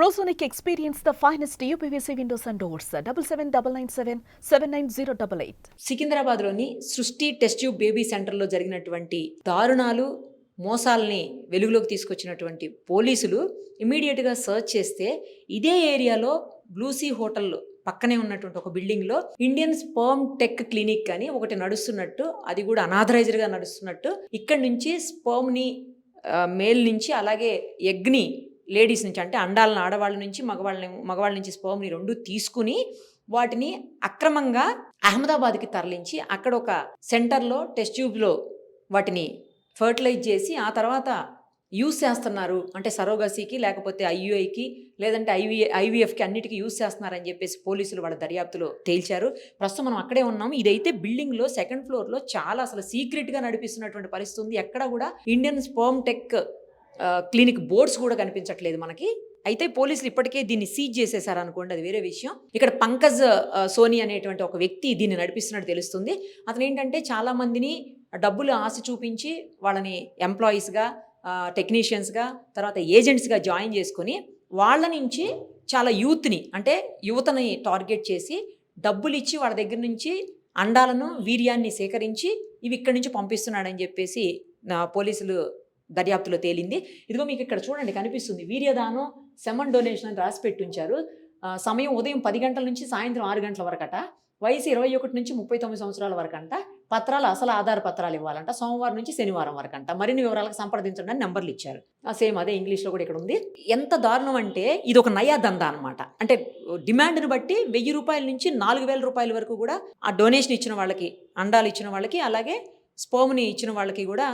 Prosonic experience the finest UPVC windows and doors. 779997 79088. సికింద్రాబాద్లోని సృష్టి test tube baby సెంటర్లో జరిగినటువంటి దారుణాలు మోసాలని వెలుగులోకి తీసుకొచ్చినటువంటి పోలీసులు ఇమీడియట్గా సర్చ్ చేస్తే ఇదే ఏరియాలో బ్లూసీ హోటల్ పక్కనే ఉన్నటువంటి ఒక బిల్డింగ్లో ఇండియన్ స్పర్మ్ టెక్ క్లినిక్ అని ఒకటి నడుస్తున్నట్టు, అది కూడా అనాథరైజ్డ్గా నడుస్తున్నట్టు, ఇక్కడి నుంచి స్పర్మ్ని మేల్ నుంచి అలాగే ఎగ్ని లేడీస్ నుంచి, అంటే అండాలను ఆడవాళ్ళ నుంచి మగవాళ్ళ నుంచి స్పర్మ్ని రెండు తీసుకుని వాటిని అక్రమంగా అహ్మదాబాద్కి తరలించి అక్కడ ఒక సెంటర్లో టెస్ట్ ట్యూబ్లో వాటిని ఫర్టిలైజ్ చేసి ఆ తర్వాత యూజ్ చేస్తున్నారు. అంటే సరోగసీకి లేకపోతే ఐయుఐకి లేదంటే ఐవీఎఫ్కి అన్నిటికీ యూజ్ చేస్తున్నారని చెప్పేసి పోలీసులు వాళ్ళ దర్యాప్తులో తేల్చారు. ప్రస్తుతం మనం అక్కడే ఉన్నాము. ఇదైతే బిల్డింగ్లో సెకండ్ ఫ్లోర్లో చాలా అసలు సీక్రెట్గా నడిపిస్తున్నటువంటి పరిస్థితి ఉంది. ఎక్కడ కూడా Indian sperm tech clinic boards కూడా కనిపించట్లేదు మనకి. అయితే పోలీసులు ఇప్పటికే దీన్ని సీజ్ చేసేసారు అనుకోండి, అది వేరే విషయం. ఇక్కడ పంకజ్ సోని అనేటువంటి ఒక వ్యక్తి దీన్ని నడిపిస్తున్నట్టు తెలుస్తుంది. అతను ఏంటంటే చాలా మందిని డబ్బులు ఆశ చూపించి వాళ్ళని ఎంప్లాయీస్గా, టెక్నీషియన్స్గా, తర్వాత ఏజెంట్స్గా జాయిన్ చేసుకొని వాళ్ళ నుంచి చాలా యూత్ని, అంటే యువతని టార్గెట్ చేసి డబ్బులు ఇచ్చి వాళ్ళ దగ్గర నుంచి అండాలను, వీర్యాన్ని సేకరించి ఇవి ఇక్కడి నుంచి పంపిస్తున్నాడని చెప్పేసి పోలీసులు దర్యాప్తులో తేలింది. ఇదిగో మీకు ఇక్కడ చూడండి కనిపిస్తుంది, వీర్యదానం సెమన్ డొనేషన్ అని రాసి పెట్టి ఉంచారు. సమయం ఉదయం 10 గంటల నుంచి సాయంత్రం 6 గంటల వరకట. వయసు 21 నుంచి 39 సంవత్సరాల వరకంట. పత్రాలు అసలు ఆధార పత్రాలు ఇవ్వాలంట. సోమవారం నుంచి శనివారం వరకంట. మరిన్ని వివరాలకు సంప్రదించండి అని నెంబర్లు ఇచ్చారు. సేమ్ అదే ఇంగ్లీష్లో కూడా ఇక్కడ ఉంది. ఎంత దారుణం అంటే ఇది ఒక నయా దందా అనమాట. అంటే డిమాండ్ని బట్టి 1000 రూపాయల నుంచి 4000 రూపాయల వరకు కూడా ఆ డొనేషన్ ఇచ్చిన వాళ్ళకి, అండాలు ఇచ్చిన వాళ్ళకి, అలాగే స్పర్మ్ని ఇచ్చిన వాళ్ళకి కూడా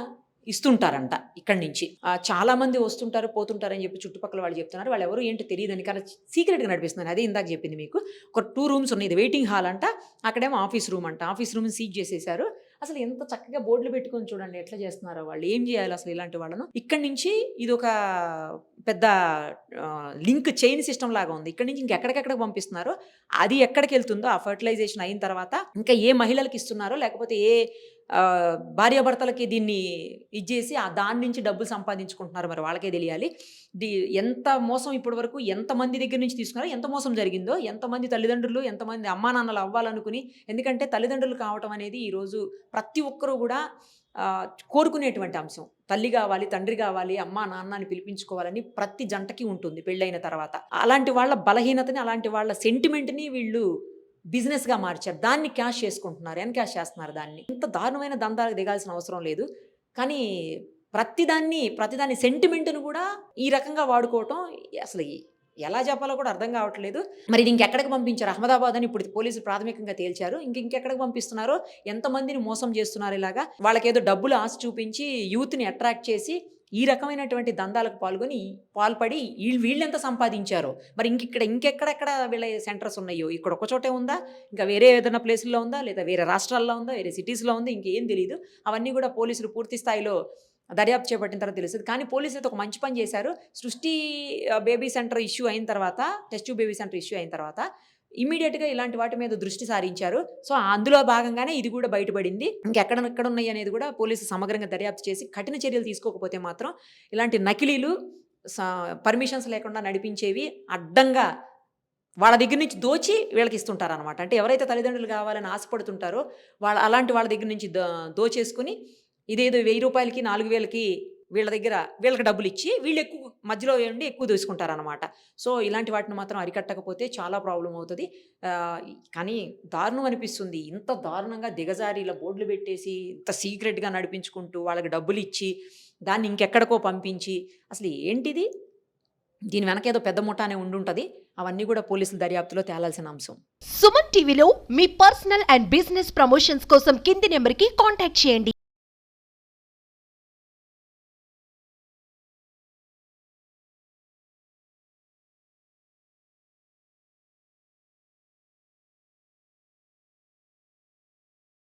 ఇస్తుంటారంట. ఇక్కడి నుంచి చాలా మంది వస్తుంటారు, పోతుంటారని చెప్పి చుట్టుపక్కల వాళ్ళు చెప్తున్నారు. వాళ్ళు ఎవరు ఏంటో తెలియదని, కానీ సీక్రెట్గా నడిపిస్తున్నారు. అదే ఇందాక చెప్పింది మీకు. ఒక 2 రూమ్స్ ఉన్నాయి. ఇది వెయిటింగ్ హాల్ అంట, అక్కడేమో ఆఫీస్ రూమ్ అంట. ఆఫీస్ రూమ్ సీజ్ చేసేసారు. అసలు ఎంత చక్కగా బోర్డులు పెట్టుకొని చూడండి ఎట్లా చేస్తున్నారో వాళ్ళు. ఏం చేయాలి అసలు ఇలాంటి వాళ్ళను? ఇక్కడి నుంచి ఇది ఒక పెద్ద లింక్ చైన్ సిస్టమ్ లాగా ఉంది. ఇక్కడి నుంచి ఇంకెక్కడికెక్కడ పంపిస్తున్నారో, అది ఎక్కడికి వెళ్తుందో ఆ ఫర్టిలైజేషన్ అయిన తర్వాత ఇంకా ఏ మహిళలకు ఇస్తున్నారో, లేకపోతే ఏ భార్యాభర్తలకి దీన్ని ఇచ్చేసి దాని నుంచి డబ్బులు సంపాదించుకుంటున్నారు, మరి వాళ్ళకే తెలియాలి. ఎంత మోసం ఇప్పటి వరకు ఎంతమంది దగ్గర నుంచి తీసుకున్నారో, ఎంత మోసం జరిగిందో, ఎంతమంది తల్లిదండ్రులు, ఎంతమంది అమ్మా నాన్నలు అవ్వాలనుకుని. ఎందుకంటే తల్లిదండ్రులు కావటం అనేది ఈరోజు ప్రతి ఒక్కరూ కూడా కోరుకునేటువంటి అంశం. తల్లి కావాలి, తండ్రి కావాలి, అమ్మా నాన్నని పిలిపించుకోవాలని ప్రతి జంటకి ఉంటుంది పెళ్ళైన తర్వాత. అలాంటి వాళ్ళ బలహీనతని, అలాంటి వాళ్ళ సెంటిమెంట్ని వీళ్ళు బిజినెస్గా మార్చారు. దాన్ని క్యాష్ చేసుకుంటున్నారు, ఎన్క్యాష్ చేస్తున్నారు దాన్ని. ఇంత దారుణమైన దందాలకు దిగాల్సిన అవసరం లేదు. కానీ ప్రతిదాన్ని సెంటిమెంట్ను కూడా ఈ రకంగా వాడుకోవటం అసలు ఎలా చెప్పాలో కూడా అర్థం కావట్లేదు. మరి ఇది ఇంకెక్కడికి పంపించారు? అహ్మదాబాద్ అని ఇప్పుడు పోలీసులు ప్రాథమికంగా తేల్చారు. ఇంకెక్కడికి పంపిస్తున్నారో, ఎంతమందిని మోసం చేస్తున్నారు ఇలాగా. వాళ్ళకేదో డబ్బులు ఆశ చూపించి యూత్ని అట్రాక్ట్ చేసి ఈ రకమైనటువంటి దందాలకు పాల్పడి వీళ్ళెంత సంపాదించారో. మరి ఇంకెక్కడెక్కడ వీళ్ళ సెంటర్స్ ఉన్నాయో, ఇక్కడ ఒక చోటే ఉందా, ఇంకా వేరే ఏదైనా ప్లేసుల్లో ఉందా, లేదా వేరే రాష్ట్రాల్లో ఉందా, వేరే సిటీస్లో ఉందా, ఇంకేం తెలియదు. అవన్నీ కూడా పోలీసులు పూర్తి స్థాయిలో దర్యాప్తు చేపట్టిన తర్వాత తెలుస్తుంది. కానీ పోలీసులు అయితే ఒక మంచి పని చేశారు. సృష్టి బేబీ సెంటర్ ఇష్యూ అయిన తర్వాత, test tube baby centre issue అయిన తర్వాత ఇమీడియట్గా ఇలాంటి వాటి మీద దృష్టి సారించారు. సో అందులో భాగంగానే ఇది కూడా బయటపడింది. ఇంకెక్కడ ఉన్నాయి అనేది కూడా పోలీసు సమగ్రంగా దర్యాప్తు చేసి కఠిన చర్యలు తీసుకోకపోతే మాత్రం ఇలాంటి నకిలీలు, పర్మిషన్స్ లేకుండా నడిపించేవి అడ్డంగా వాళ్ళ దగ్గర నుంచి దోచి వీళ్ళకి ఇస్తుంటారు అనమాట. అంటే ఎవరైతే తల్లిదండ్రులు కావాలని ఆశపడుతుంటారో అలాంటి వాళ్ళ దగ్గర నుంచి దోచేసుకుని ఇదేదో 1000 రూపాయలకి 4000కి వీళ్ళకి డబ్బులు ఇచ్చి వీళ్ళు ఎక్కువ మధ్యలో ఉండి ఎక్కువ దోసుకుంటారనమాట. సో ఇలాంటి వాటిని మాత్రం అరికట్టకపోతే చాలా ప్రాబ్లం అవుతుంది. కానీ దారుణం అనిపిస్తుంది. ఇంత దారుణంగా దిగజారి ఇలా బోర్డులు పెట్టేసి ఇంత సీక్రెట్గా నడిపించుకుంటూ వాళ్ళకి డబ్బులు ఇచ్చి దాన్ని ఇంకెక్కడికో పంపించి అసలు ఏంటిది? దీని వెనక ఏదో పెద్ద ముఠానే ఉండుంటుంది. అవన్నీ కూడా పోలీసుల దర్యాప్తులో తేలాల్సిన అంశం. సుమన్ టీవీలో మీ పర్సనల్ అండ్ బిజినెస్ ప్రమోషన్స్ కోసం కింది నెంబర్కి కాంటాక్ట్ చేయండి.